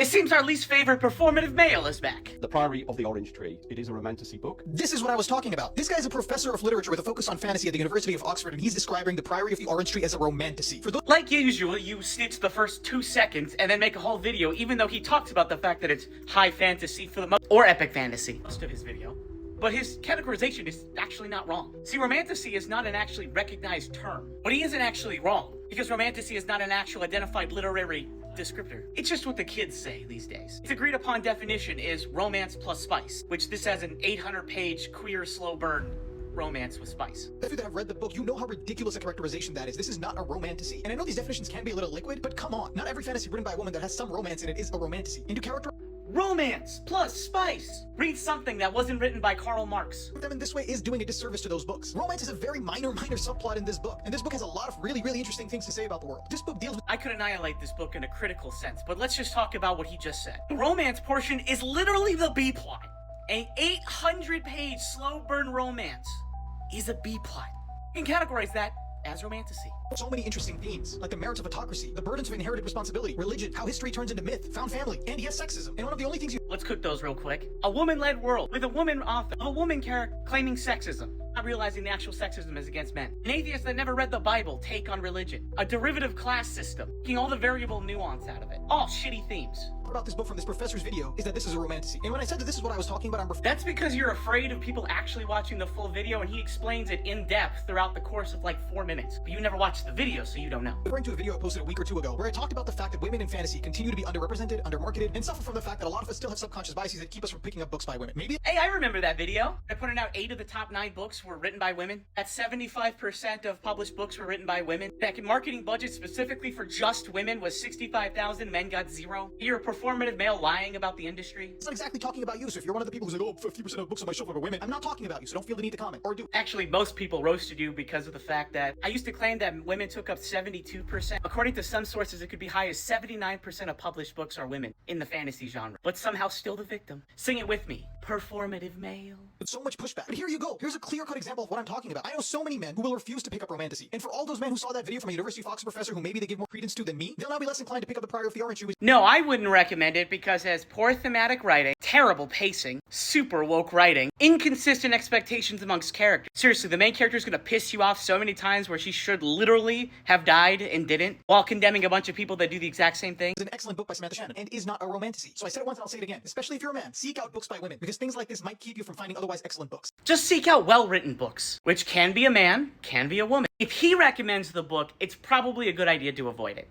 It seems our least favorite performative male is back. The Priory of the Orange Tree. It is a romantasy book. This is what I was talking about. This guy is a professor of literature with a focus on fantasy at the University of Oxford, and he's describing the Priory of the Orange Tree as a romantasy. Like usual, you snitch the first 2 seconds and then make a whole video, even though he talks about the fact that it's high fantasy for the most, or epic fantasy, most of his video. But his categorization is actually not wrong. See, romantasy is not an actually recognized term. But he isn't actually wrong, because romantasy is not an actual identified literary descriptor. It's just what the kids say these days. Its agreed upon definition is romance plus spice, which this has an 800-page queer slow burn romance with spice. If you that have read the book, you know how ridiculous a characterization that is. This is not a romantasy. And I know these definitions can be a little liquid, but come on. Not every fantasy written by a woman that has some romance in it is a romantasy. And to character Romance plus spice. Read something that wasn't written by Karl Marx. them in this way is doing a disservice to those books. Romance is a very minor subplot in this book. And this book has a lot of really interesting things to say about the world. This book deals with— I could annihilate this book in a critical sense, but let's just talk about what he just said. The romance portion is literally the B plot. An 800-page slow burn romance is a B plot. You can categorize that as romantasy. so many interesting themes, like the merits of autocracy, the burdens of inherited responsibility, religion, how history turns into myth, found family, and yes, sexism. And one of the only things you— Let's cook those real quick. A woman-led world with a woman author, a woman character claiming sexism, not realizing the actual sexism is against men. An atheist that never read the Bible take on religion. A derivative class system, taking all the variable nuance out of it. All shitty themes. about this book from this professor's video is that this is a romantasy. And when I said that this is what I was talking about, That's because you're afraid of people actually watching the full video, and he explains it in depth throughout the course of like 4 minutes. But you never watched the video, so you don't know. referring to a video I posted a week or 2 ago where I talked about the fact that women in fantasy continue to be underrepresented, undermarketed, and suffer from the fact that a lot of us still have subconscious biases that keep us from picking up books by women. Maybe— Hey, I remember that video. I pointed out 8 of the top 9 books were written by women. That's 75% of published books were written by women. That marketing budget specifically for just women was $65,000. Men got 0. You're a performative male lying about the industry. it's not exactly talking about you, so if you're one of the people who's like, oh, 50% of books on my shelf are by women, I'm not talking about you, so don't feel the need to comment, or do. Actually, most people roasted you because of the fact that I used to claim that women took up 72%. According to some sources, it could be high as 79% of published books are women in the fantasy genre, but somehow still the victim. Sing it with me. Performative male. With so much pushback. But here you go. Here's a clear-cut example of what I'm talking about. I know so many men who will refuse to pick up romantasy. And for all those men who saw that video from a University of Oxford professor who maybe they give more credence to than me, they'll now be less inclined to pick up the Priory of the Orange Tree. No, I wouldn't recommend it because it has poor thematic writing, terrible pacing, super woke writing, inconsistent expectations amongst characters. Seriously, the main character is gonna piss you off so many times where she should literally have died and didn't, while condemning a bunch of people that do the exact same thing. It's an excellent book by Samantha Shannon and is not a romantasy. So I said it once and I'll say it again. Especially if you're a man, seek out books by women because things like this might keep you from finding otherwise excellent books. Just seek out well-written books, which can be a man, can be a woman. If he recommends the book, it's probably a good idea to avoid it.